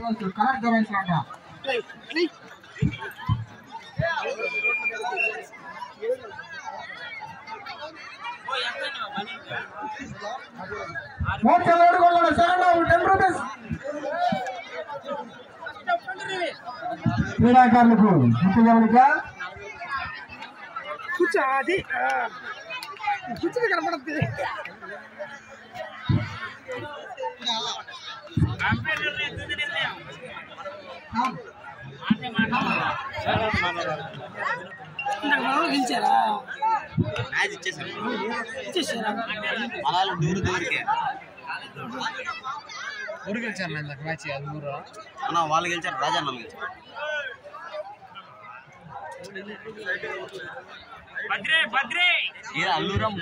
Correct గమనించాలంట. క్రీడాకారులకు ముఖ్య గమనిక. కూర్చో అది కూర్చుని కనపడద్దు. మ్యాచ్ ఇచ్చేసారు మలాలు దూరు దూరికే ఊరు గెలిచారు మ్యాచ్ అన్న వాళ్ళు గెలిచారు రాజన్న గెలిచారు అల్లూరం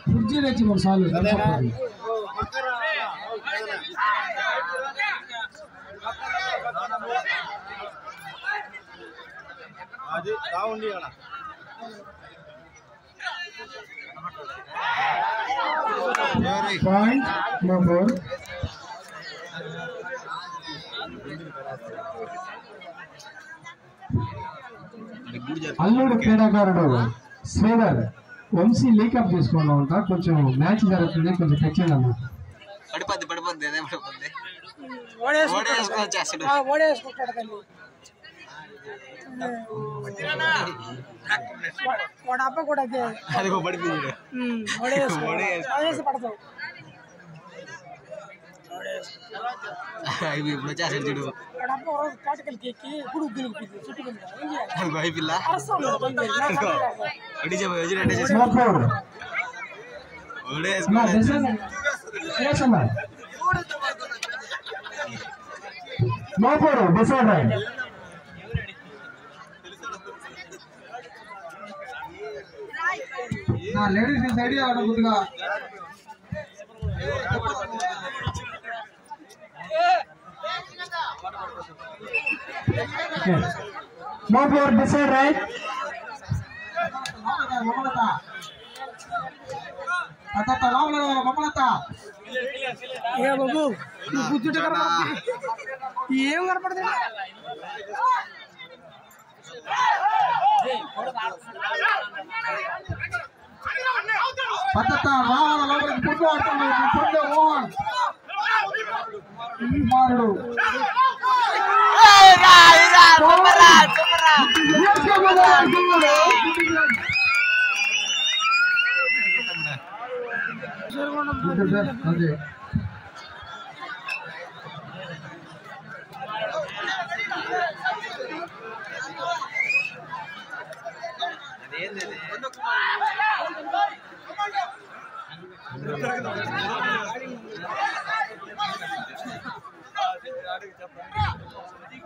కుర్చీ తెచ్చి 3 సార్లు అది రావండి పాయింట్ నెంబర్ అల్లూరు క్రీడాకారుడు శ్రీధర్ వంశీ లీకప్ చేసుకున్నా ఉంటా. కొంచెం మ్యాచ్ జరుగుతుంది, కొంచెం తెచ్చేది అన్న. పడిపోద్ది పడిపోద్ది అదే పడిపోద్ది అబ్బ కూడా అది పడిపోయింది పడతావు ఇప్పుడు వచ్చేసాడు చూడు పిల్ల లేడీస్ ఐడియా కొద్దిగా no for decide right mamalata atata lavla mamalata ఏ బాబు నువ్వు గుద్దుట కనపడదు ఏం కనపడదు atata lavla లోపలికి పుట్టు ఆడుతుంది పుట్టు ఓన్ మారుడు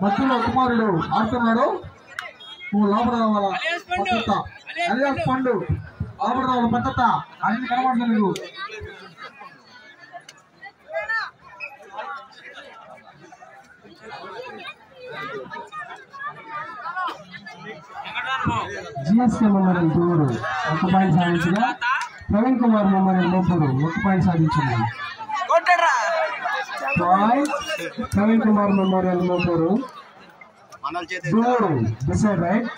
మధ్యలో కుమారుడు ఆడుతున్నాడు. లోపల రావాలా పద్ధత అలియాస్ పండు లోపల రావాల పద్ధత అన్ని కనబడుతుంది నీకు. జిఎస్కే మెమోరియల్ టూరు 1 పాయింట్ సాధించగా ప్రవీణ్ కుమార్ మెమోరియల్ లోపూరు 1 పాయింట్ సాధించింది. ప్రవీణ్ కుమార్ మెమోరియల్ లోపూరు డూరు డిసైడ్ రైట్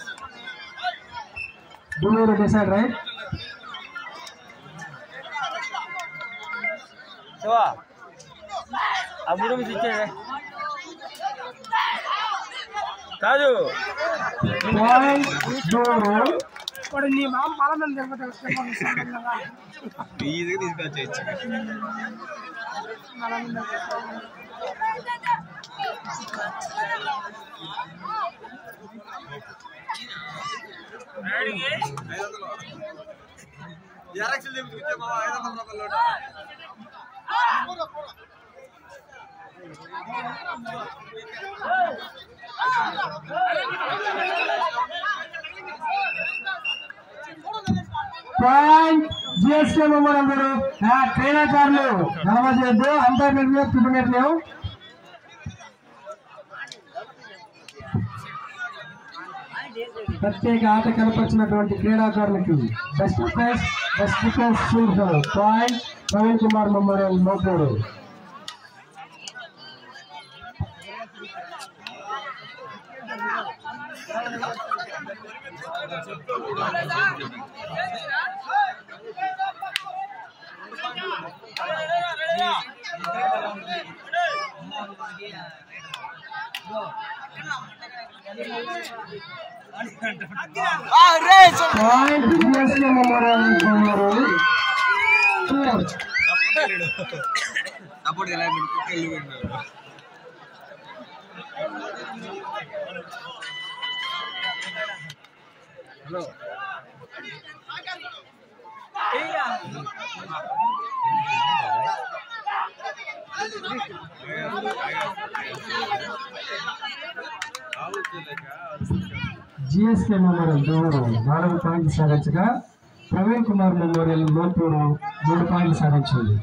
డూరు డిసైడ్ రైట్ అప్పుడు ఇచ్చే కాదు వాడు నీ మామ పాలన తీసుకొచ్చేయచ్చు జిఎస్కే మెంబర్ అందరూ క్రీడాకారులు నలభై చేయొద్దు. అంపైర్ నిర్ణయం చూపట్లేవు. ప్రత్యేక ఆట కనపరిచినటువంటి క్రీడాకారులకు best prize best defence shield point Praveen Kumar memorial Moturu. GSK memorial దూరం 4 పాయింట్లు సాధించగా ప్రవీణ్ కుమార్ మెమోరియల్ మోటూరు 3 పాయింట్లు సాధించింది.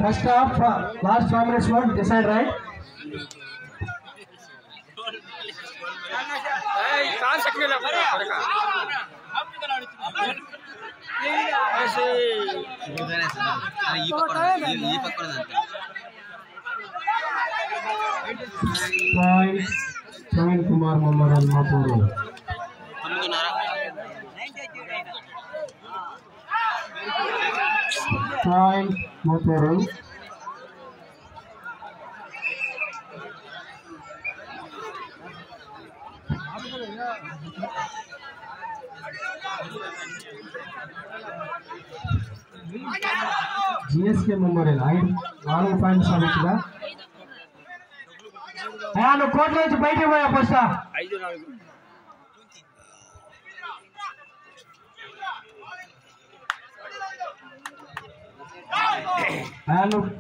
First half, last 5 minutes won't decide, right? Point Praveen Kumar Memorial Mapuru. Point Mapuru. GSK Memorial 4 points సాధించగా నువ్వు కోర్టు నుంచి బయటికి పోయా ఫస్ట్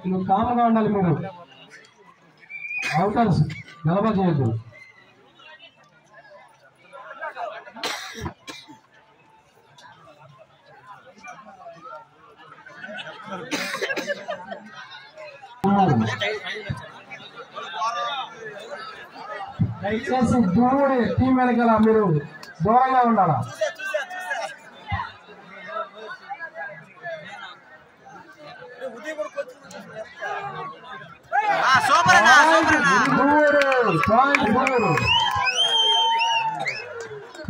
నువ్వు కామ్గా ఉండాలి. మీరు అవుటర్స్ గలబా చేయొద్దు. దయచేసి దూరే టీం వెనకాల మీరు దూరంగా ఉండాలా.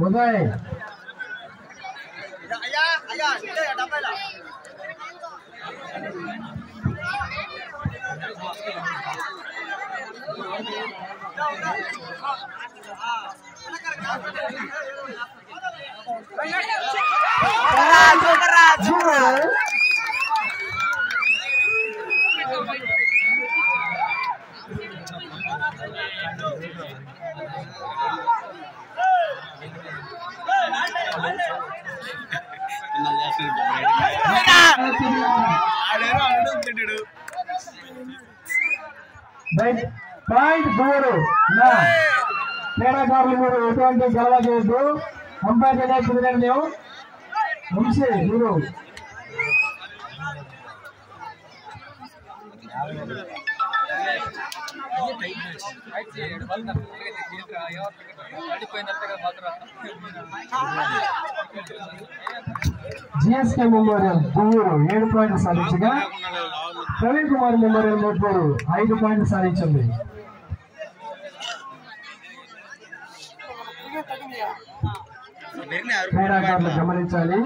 ఉదయ్ పాయింట్ 3 క్రీడాకారులు మీరు ఎటువంటి గెలవ చేయొద్దు. అంపైర్ కుదిరండి. వంశీ మీరు జిఎస్కే మెమోరియల్ దూరు 7 పాయింట్లు సాధించగా ప్రవీణ్ కుమార్ మెమోరియల్ మోటూరు 5 పాయింట్లు సాధించింది. క్రీడాకారులు గమనించాలి.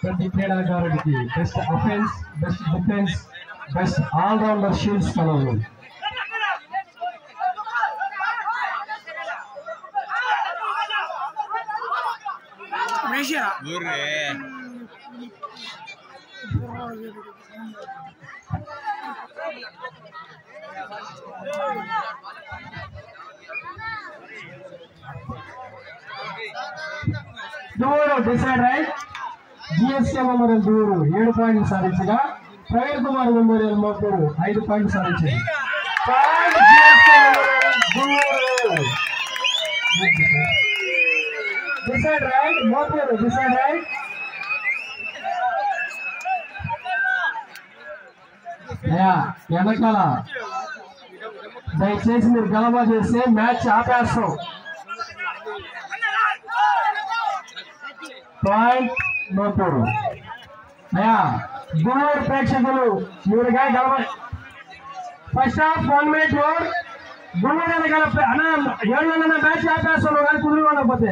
ప్రతి క్రీడాకారుడికి best offence, best defence, best allrounder shields కలవు. మహేషా ఊర్రే దూరు డిసైడ్ రైట్. జిఎస్కే మెమోరియల్ దూరు 7 పాయింట్లు సాధించగా ప్రవీణ్ కుమార్ మెమోరియల్ మోపూరు 5 పాయింట్లు సాధించింది. Decide right Mopuru decide right. వెనకాల దయచేసి మీరు గలబా చేస్తే మ్యాచ్ ఆపేస్తాం. పాయింట్ మోపూరు. గుంటూరు ప్రేక్షకులు మీరుగా గలబ first half 1 minute over. Guntur వెనకాల అన్న 7 మ్యాచ్ ఆపేస్తాం. కానీ కుదురుకోకపోతే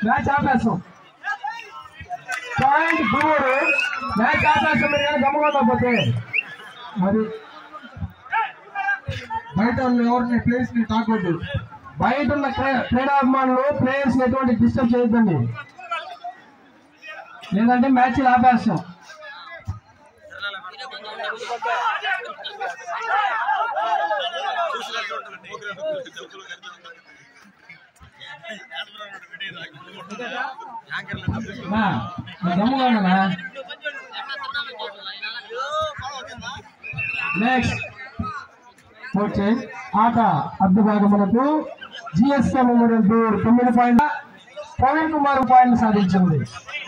మ్యాచ్ ఆపేస్తాం. పాయింట్ గుంటూరు మ్యాచ్ ఆపేస్తాం. మీరు కానీ గమ్మకపోతే అది బయట ఎవరిని ప్లేస్ ని తాకొద్దు. బయట ఉన్న క్రీడాభిమానులు ప్లేయర్స్ ఎటువంటి డిస్టర్బ్ చేయొద్దండి, లేదంటే మ్యాచ్ ఆపేస్తాం. నెక్స్ట్ వచ్చే ఆట అర్ధ భాగములకు జిఎస్కే మెమోరియల్ దూర్ 9 పాయింట్ల ప్రవీణ్ కుమార్ పాయింట్లు సాధించింది.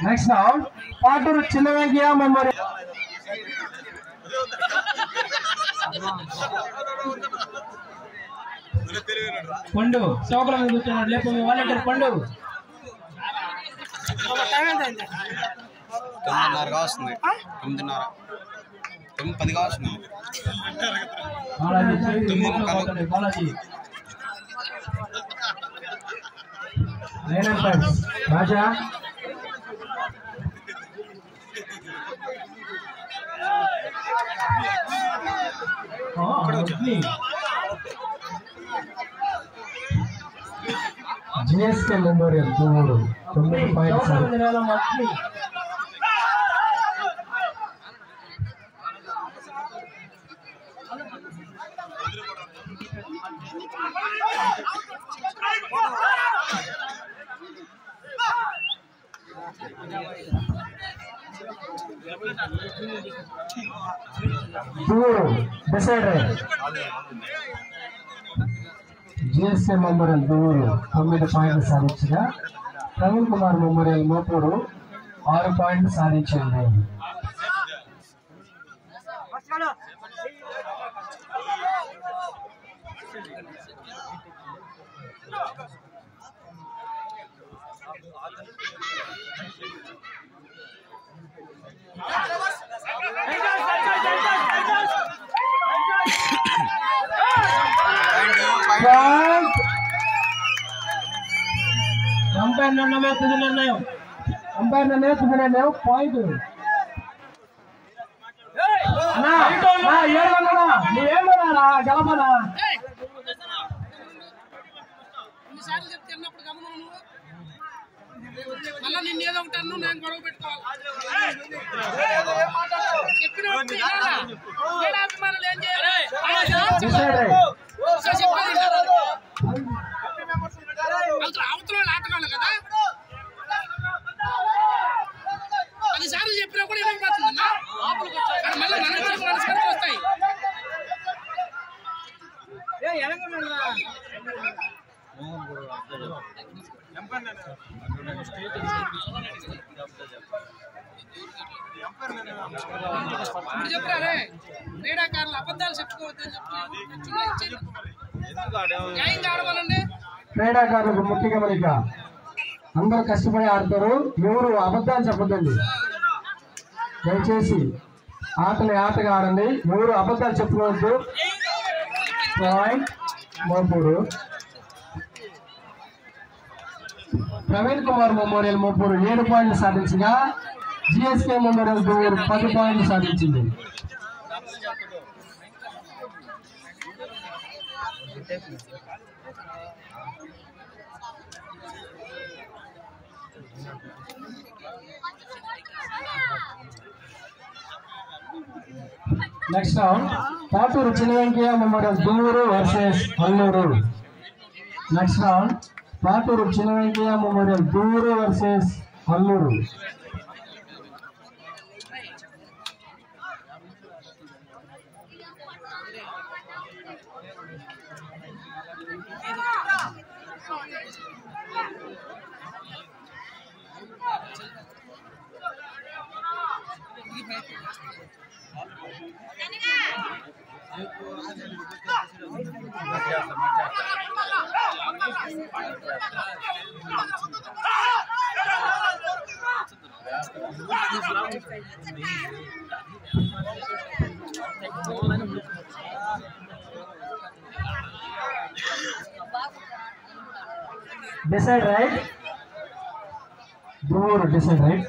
Next round Paturu Chinna Venkaiah memorial పండు చౌకల మీద కూర్చున్నాడు. లేకపోతే వాలంటీర్ పండు 9:30 వస్తుంది. 9:30 9:10 వస్తుంది. Balaji Raja GSK memorial 9 points. GSK memorial దూరు 9 పాయింట్లు సాధించగా ప్రవీణ్ కుమార్ మెమోరియల్ మోపూరు 6 పాయింట్లు సాధించింది. अंपायर निर्णय तुझे निर्णय अंपायर निर्णय तुझे निर्णय पॉइंट ना ना ये वाला ये वाला गलबना సార్లు చెప్తే అన్నప్పుడు గమనం మళ్ళీ నిన్ను ఏదో ఒకటి అన్ను నేను గొడవ పెట్టుకోవాలి. చెప్పినప్పుడు క్రీడాభిమానులు ఏం చేయాలి? అవతల ఆటగాళ్ళు కదా, 10 సార్లు చెప్పినా కూడా ఇవ్వకపోతుందన్నా మళ్ళీ మనసు వస్తాయి. చెప్పారే క్రీడాకారులు అబద్ధాలు చెప్పుకోవద్దని చెప్పి న్యాయంగా ఆడవాలండి. క్రీడాకారులకు ముఖ్య గమనిక, అందరూ కష్టపడి ఆడతారు, ఎవరు అబద్ధాలు చెప్పద్దండి. దయచేసి ఆటని ఆటగా ఆడండి, ఎవరు అబద్ధాలు చెప్పుకోవద్దు. పాయింట్ మోపూరు. ప్రవీణ్ కుమార్ మెమోరియల్ మోపూరు 7 పాయింట్లు సాధించగా జిఎస్కే మెమోరియల్ దూరు 10 పాయింట్లు సాధించింది. Next round Paturu Chinna Venkaiah memorial దూరు versus Alluru. Next round Paturu Chinna Venkaiah memorial దూరు versus Alluru. Decide right. Dooru decide right.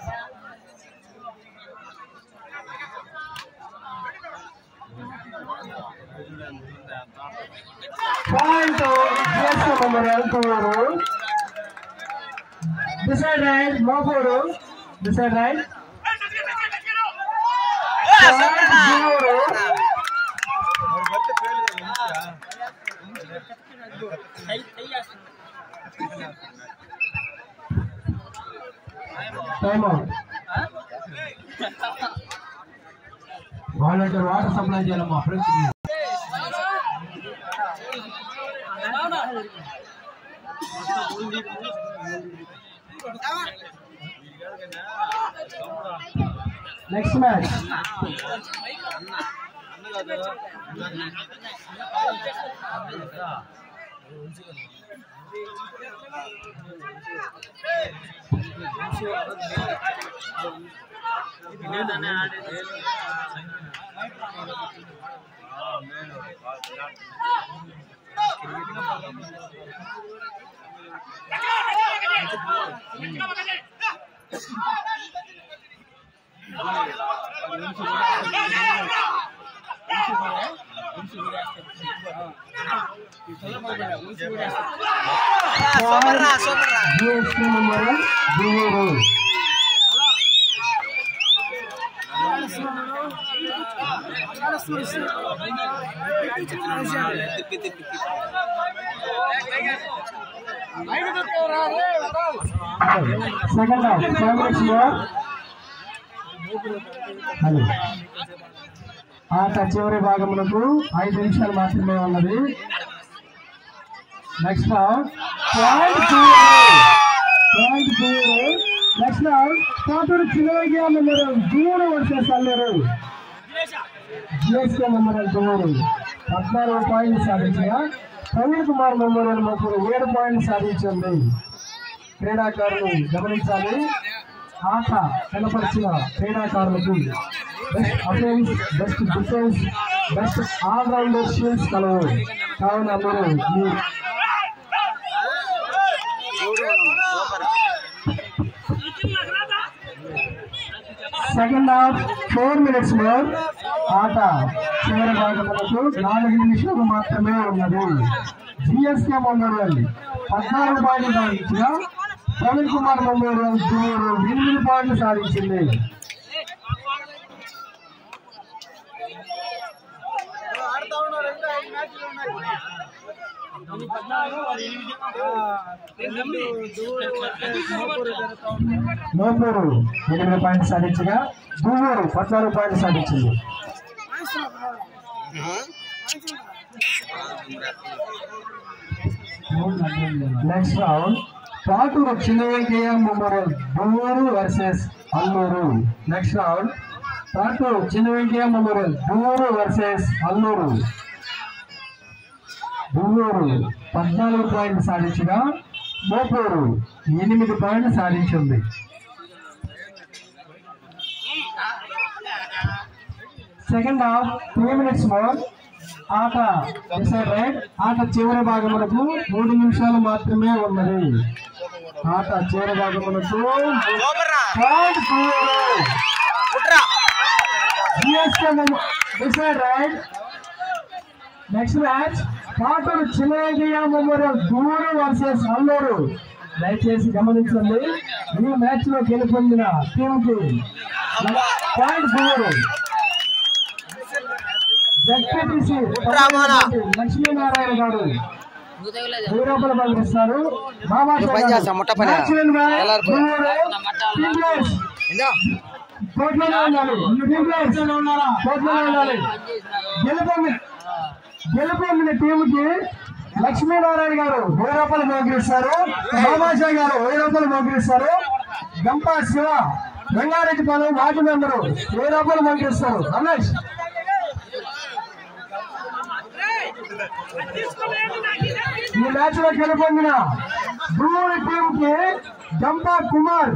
Point to GSK Memorial Dooru. Decide right. Mopuru. Decide right. Point Dooru. Time out. Volunteer water supply చేయాలమ్మా friends. Next match second half 5 minutes more. ఆట చివరి భాగములకు 5 నిమిషాలు మాత్రమే ఉన్నది. Next round next round Paturu Chinna Venkaiah memorial దూరు versus Alluru. GSK memorial దూరు 14 పాయింట్లు సాధించగా ప్రవీణ్ కుమార్ మెమోరియల్ మోపూరు 7 పాయింట్లు సాధించింది. క్రీడాకారులు గమనించాలి. ఆట కనపరిచిన క్రీడాకారులకు best offence, best defence, best allrounder shields కలవు. కావున మీరు సెకండ్ హాఫ్ 4 minutes more. ఆట చివరి భాగములకు 4 నిమిషాలు మాత్రమే ఉన్నది. GSK మెమోరియల్ 14 పాయింట్లు సాధించగా ప్రవీణ్ కుమార్ మెమోరియల్ దూరు 8 పాయింట్లు సాధించింది. మోపూరు 8 పాయింట్లు సాధించగా దూరు 14 పాయింట్లు సాధించింది. Next round Paturu Chinna Venkaiah memorial దూరు versus Alluru. Next round Paturu Chinna Venkaiah memorial దూరు వర్సెస్ అల్లూరు. దూరు 14 పాయింట్లు సాధించగా మోపూరు 8 పాయింట్లు సాధించింది. Second half 3 minutes more. ఆట డిసైడ్ రైట్. ఆట చివరి భాగములకు 3 నిమిషాలు మాత్రమే ఉన్నది. ఆట చివరి భాగములకు decide right. Next match Paturu Chinna Venkaiah memorial దూరు వర్సెస్ అల్లూరు. దయచేసి గమనించండి. ఈ మ్యాచ్ లో గెలుపొందిన టీమ్ కి .4 జడ్పీటీసీ లక్ష్మీనారాయణ గారు రూపాయలు పంపిస్తారు. గెలుపొందిన టీమ్ కి లక్ష్మీనారాయణ గారు 1000 రూపాయలు బహుకరిస్తారు. బాబాషా గారు 1000 రూపాయలు బహుకరిస్తారు. గంపా శివ రంగారెడ్డిపాలెం వార్డు మెంబరు 1000 రూపాయలు బహుకరిస్తారు. రమేష్ ఈ మ్యాచ్ లో గెలుపొందిన టీమ్ కి గంపా కుమార్